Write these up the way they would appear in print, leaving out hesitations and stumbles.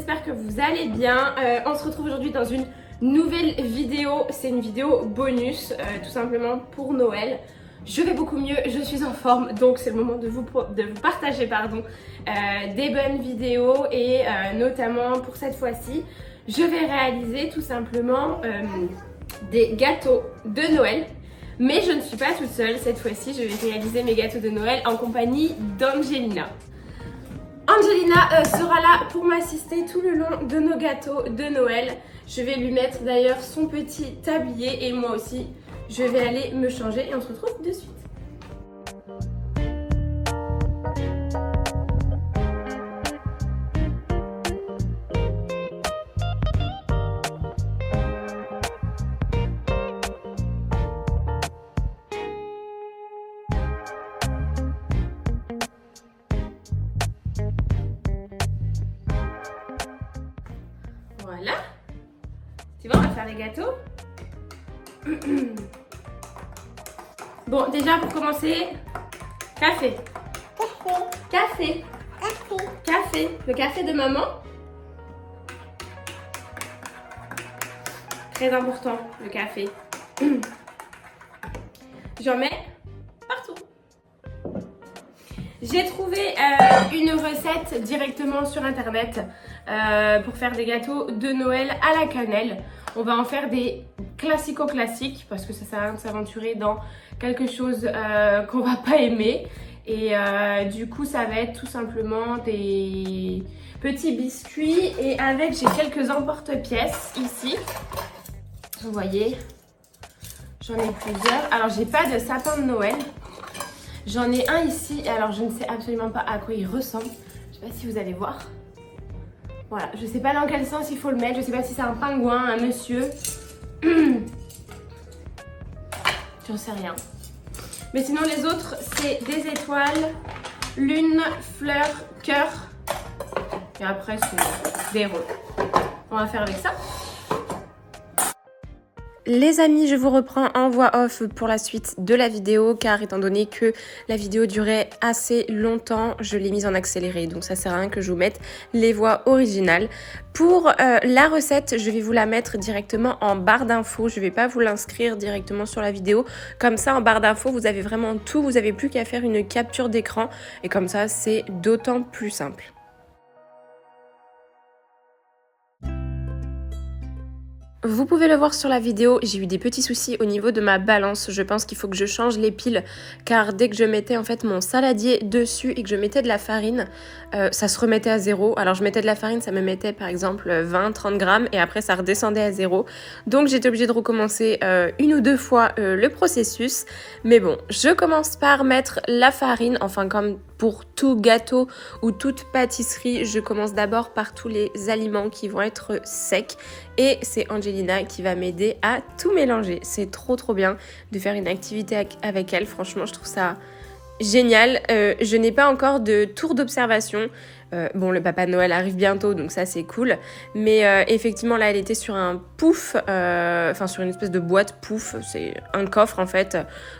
j'espère que vous allez bien. On se retrouve aujourd'hui dans une nouvelle vidéo. C'est une vidéo bonus, tout simplement pour Noël. Je vais beaucoup mieux, je suis en forme, donc c'est le moment de vous partager des bonnes vidéos et notamment pour cette fois-ci, je vais réaliser tout simplement des gâteaux de Noël. Mais je ne suis pas toute seule, cette fois-ci je vais réaliser mes gâteaux de Noël en compagnie d'Angelina. Angelina sera là pour m'assister tout le long de nos gâteaux de Noël. Je vais lui mettre d'ailleurs son petit tablier et moi aussi je vais aller me changer et on se retrouve de suite. Voilà. Tu vois, on va faire les gâteaux. Bon, déjà pour commencer, café. Café. Le café de maman. Très important, le café. J'en mets partout. J'ai trouvé une recette directement sur internet pour faire des gâteaux de Noël à la cannelle. On va en faire des classico-classiques parce que ça sert à rien de s'aventurer dans quelque chose qu'on va pas aimer. Et du coup ça va être tout simplement des petits biscuits et avec j'ai quelques emporte-pièces ici. Vous voyez, j'en ai plusieurs. Alors j'ai pas de sapin de Noël. J'en ai un ici, alors je ne sais absolument pas à quoi il ressemble. Je sais pas si vous allez voir. Voilà, je sais pas dans quel sens il faut le mettre. Je sais pas si c'est un pingouin, un monsieur. J'en sais rien. Mais sinon les autres, c'est des étoiles, lune, fleur, cœur. Et après, c'est des roses. On va faire avec ça. Les amis, je vous reprends en voix off pour la suite de la vidéo car étant donné que la vidéo durait assez longtemps, je l'ai mise en accéléré. Donc ça sert à rien que je vous mette les voix originales. Pour la recette, je vais vous la mettre directement en barre d'infos. Je ne vais pas vous l'inscrire directement sur la vidéo. Comme ça, en barre d'infos, vous avez vraiment tout. Vous n'avez plus qu'à faire une capture d'écran. Et comme ça, c'est d'autant plus simple. Vous pouvez le voir sur la vidéo, j'ai eu des petits soucis au niveau de ma balance. Je pense qu'il faut que je change les piles car dès que je mettais en fait mon saladier dessus et que je mettais de la farine, ça se remettait à zéro. Alors je mettais de la farine, ça me mettait par exemple 20-30 grammes et après ça redescendait à zéro. Donc j'étais obligée de recommencer une ou deux fois le processus. Mais bon, je commence par mettre la farine, enfin comme pour tout gâteau ou toute pâtisserie, je commence d'abord par tous les aliments qui vont être secs et c'est Angelina qui va m'aider à tout mélanger. C'est trop bien de faire une activité avec elle, franchement je trouve ça génial. Je n'ai pas encore de tour d'observation. Bon, le Papa Noël arrive bientôt, donc ça c'est cool. Mais effectivement, là, elle était sur un pouf, enfin sur une espèce de boîte pouf. C'est un coffre en fait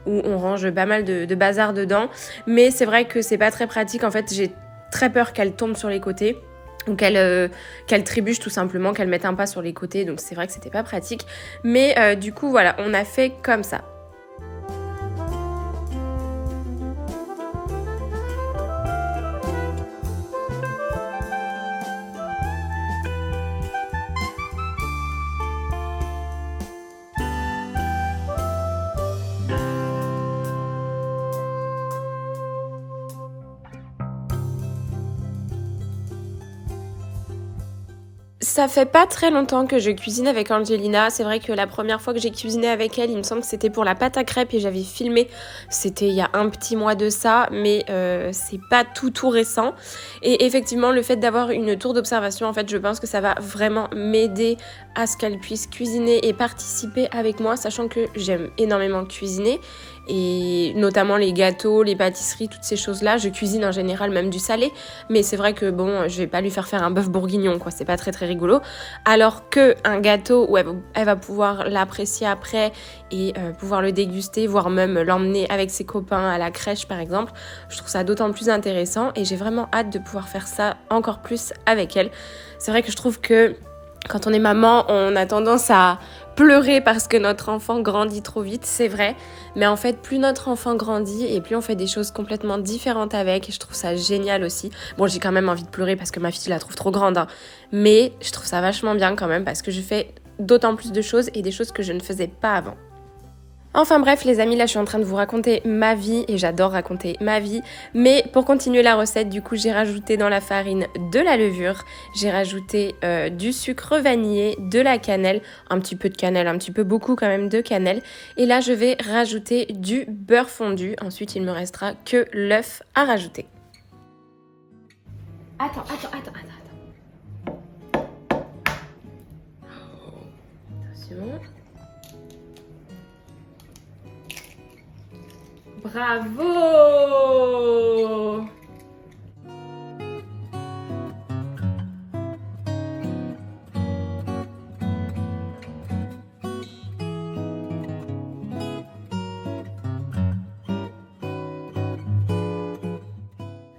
où on range pas mal de bazar dedans. Mais c'est vrai que c'est pas très pratique. En fait, j'ai très peur qu'elle tombe sur les côtés. Ou qu'elle trébuche tout simplement, qu'elle mette un pas sur les côtés. Donc c'est vrai que c'était pas pratique. Mais du coup, voilà, on a fait comme ça. Ça fait pas très longtemps que je cuisine avec Angelina. C'est vrai que la première fois que j'ai cuisiné avec elle, il me semble que c'était pour la pâte à crêpes et j'avais filmé. C'était il y a un petit mois de ça, mais c'est pas tout récent. Et effectivement, le fait d'avoir une tour d'observation, en fait, je pense que ça va vraiment m'aider à ce qu'elle puisse cuisiner et participer avec moi, sachant que j'aime énormément cuisiner. Et notamment les gâteaux, les pâtisseries, toutes ces choses-là. Je cuisine en général même du salé, mais c'est vrai que bon, je vais pas lui faire un bœuf bourguignon, quoi. C'est pas très rigolo. Alors que un gâteau où elle va pouvoir l'apprécier après et pouvoir le déguster, voire même l'emmener avec ses copains à la crèche par exemple, je trouve ça d'autant plus intéressant et j'ai vraiment hâte de pouvoir faire ça encore plus avec elle. C'est vrai que je trouve que quand on est maman, on a tendance à pleurer parce que notre enfant grandit trop vite, c'est vrai. Mais en fait, plus notre enfant grandit et plus on fait des choses complètement différentes avec. Et je trouve ça génial aussi. Bon, j'ai quand même envie de pleurer parce que ma fille, je la trouve trop grande. Hein. Mais je trouve ça vachement bien quand même parce que je fais d'autant plus de choses et des choses que je ne faisais pas avant. Enfin bref les amis, là je suis en train de vous raconter ma vie et j'adore raconter ma vie. Mais pour continuer la recette, du coup j'ai rajouté dans la farine de la levure, j'ai rajouté du sucre vanillé, de la cannelle, un petit peu de cannelle, un petit peu beaucoup quand même de cannelle. Et là je vais rajouter du beurre fondu, ensuite il me restera que l'œuf à rajouter. Attends. Attention. Bravo!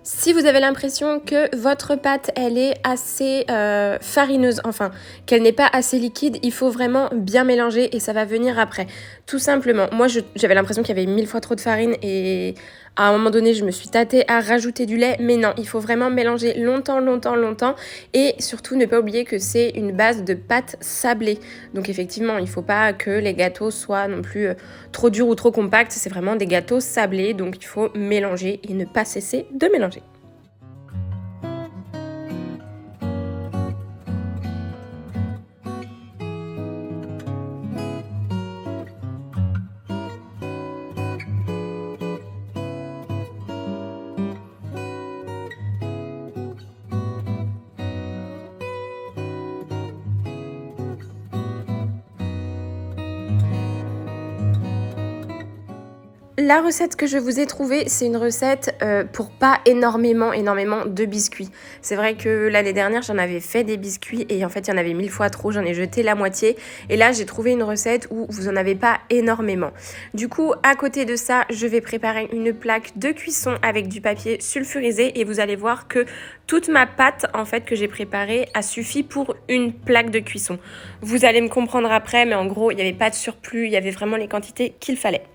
Si vous avez l'impression que votre pâte, elle est assez farineuse, enfin, qu'elle n'est pas assez liquide, il faut vraiment bien mélanger et ça va venir après. Tout simplement. Moi, j'avais l'impression qu'il y avait 1000 fois trop de farine et à un moment donné, je me suis tâtée à rajouter du lait. Mais non, il faut vraiment mélanger longtemps. Et surtout, ne pas oublier que c'est une base de pâte sablée. Donc effectivement, il ne faut pas que les gâteaux soient non plus trop durs ou trop compacts. C'est vraiment des gâteaux sablés. Donc il faut mélanger et ne pas cesser de mélanger. La recette que je vous ai trouvée, c'est une recette pour pas énormément de biscuits. C'est vrai que l'année dernière, j'en avais fait des biscuits et en fait, il y en avait 1000 fois trop, j'en ai jeté la moitié. Et là, j'ai trouvé une recette où vous en avez pas énormément. Du coup, à côté de ça, je vais préparer une plaque de cuisson avec du papier sulfurisé et vous allez voir que toute ma pâte en fait que j'ai préparée a suffi pour une plaque de cuisson. Vous allez me comprendre après, mais en gros, il n'y avait pas de surplus, il y avait vraiment les quantités qu'il fallait.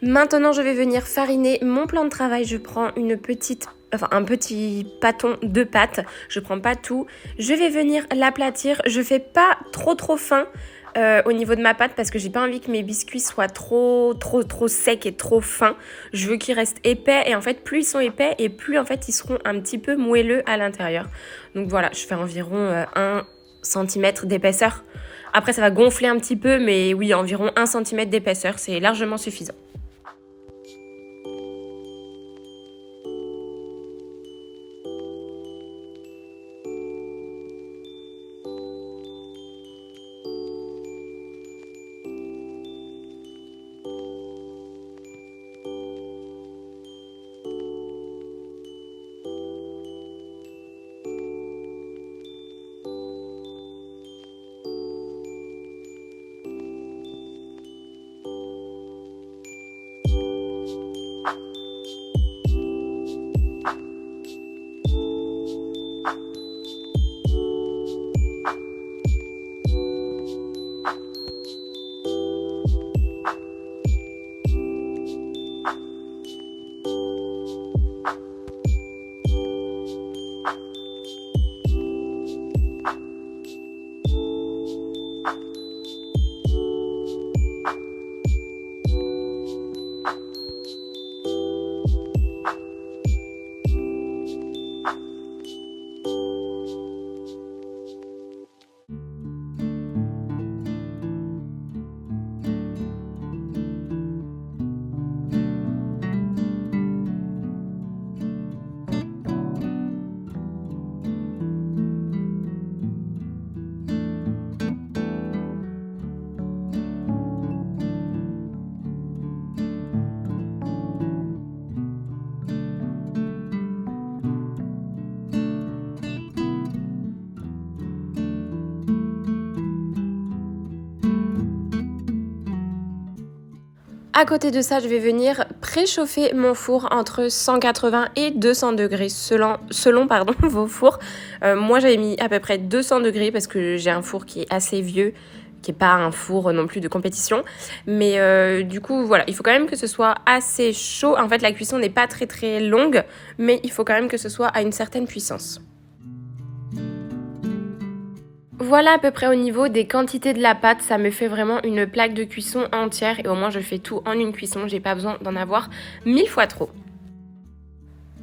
Maintenant, je vais venir fariner mon plan de travail. Je prends un petit pâton de pâte. Je prends pas tout. Je vais venir l'aplatir. Je fais pas trop fin au niveau de ma pâte parce que j'ai pas envie que mes biscuits soient trop secs et trop fins. Je veux qu'ils restent épais et en fait, plus ils sont épais et plus en fait ils seront un petit peu moelleux à l'intérieur. Donc voilà, je fais environ 1 cm d'épaisseur. Après, ça va gonfler un petit peu, mais oui, environ 1 cm d'épaisseur, c'est largement suffisant. À côté de ça, je vais venir préchauffer mon four entre 180 et 200 degrés selon vos fours. Moi, j'avais mis à peu près 200 degrés parce que j'ai un four qui est assez vieux, qui n'est pas un four non plus de compétition. Mais du coup, voilà, il faut quand même que ce soit assez chaud. En fait, la cuisson n'est pas très très longue, mais il faut quand même que ce soit à une certaine puissance. Voilà à peu près au niveau des quantités de la pâte, ça me fait vraiment une plaque de cuisson entière et au moins je fais tout en une cuisson, j'ai pas besoin d'en avoir 1000 fois trop.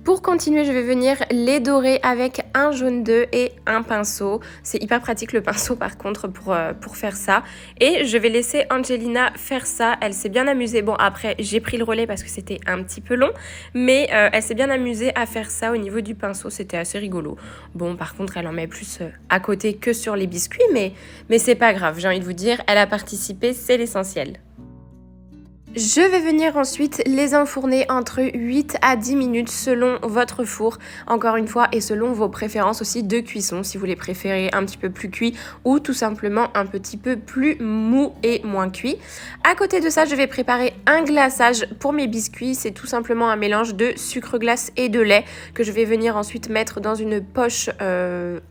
Pour continuer, je vais venir les dorer avec un jaune d'œuf et un pinceau. C'est hyper pratique le pinceau par contre pour faire ça. Et je vais laisser Angelina faire ça. Elle s'est bien amusée. Bon après, j'ai pris le relais parce que c'était un petit peu long. Mais elle s'est bien amusée à faire ça au niveau du pinceau. C'était assez rigolo. Bon par contre, elle en met plus à côté que sur les biscuits. Mais c'est pas grave, j'ai envie de vous dire. Elle a participé, c'est l'essentiel. Je vais venir ensuite les enfourner entre 8 à 10 minutes selon votre four, encore une fois, et selon vos préférences aussi de cuisson, si vous les préférez un petit peu plus cuit ou tout simplement un petit peu plus mou et moins cuit. À côté de ça, je vais préparer un glaçage pour mes biscuits. C'est tout simplement un mélange de sucre glace et de lait que je vais venir ensuite mettre dans une poche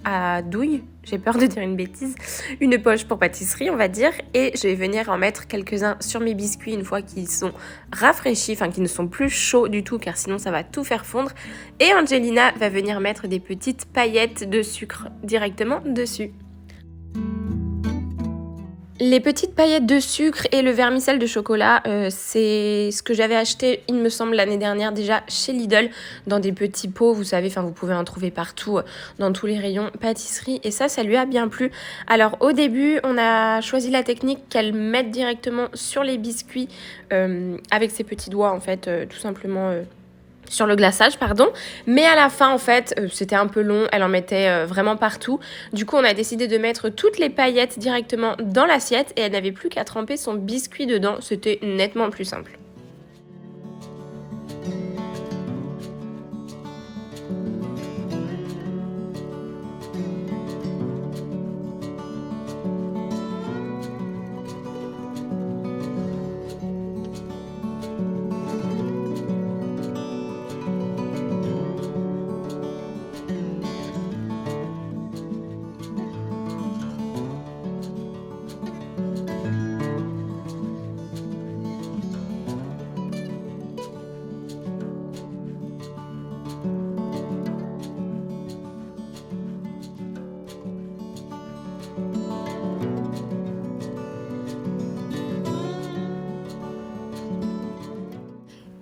à douille. J'ai peur de dire une bêtise, une poche pour pâtisserie on va dire, et je vais venir en mettre quelques-uns sur mes biscuits une fois qu'ils sont rafraîchis, enfin qu'ils ne sont plus chauds du tout car sinon ça va tout faire fondre, et Angelina va venir mettre des petites paillettes de sucre directement dessus. Les petites paillettes de sucre et le vermicelle de chocolat, c'est ce que j'avais acheté, il me semble, l'année dernière déjà chez Lidl, dans des petits pots, vous savez, enfin vous pouvez en trouver partout, dans tous les rayons pâtisserie, et ça lui a bien plu. Alors au début, on a choisi la technique qu'elle mette directement sur les biscuits, avec ses petits doigts en fait, tout simplement... sur le glaçage, pardon, mais à la fin en fait c'était un peu long, elle en mettait vraiment partout. Du coup on a décidé de mettre toutes les paillettes directement dans l'assiette et elle n'avait plus qu'à tremper son biscuit dedans, c'était nettement plus simple.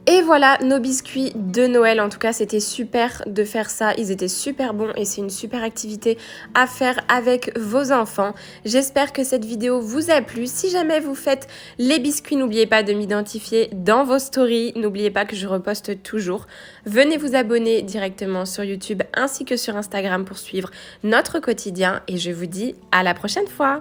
Et voilà nos biscuits de Noël, en tout cas c'était super de faire ça, ils étaient super bons et c'est une super activité à faire avec vos enfants. J'espère que cette vidéo vous a plu. Si jamais vous faites les biscuits, n'oubliez pas de m'identifier dans vos stories, n'oubliez pas que je reposte toujours. Venez vous abonner directement sur YouTube ainsi que sur Instagram pour suivre notre quotidien et je vous dis à la prochaine fois.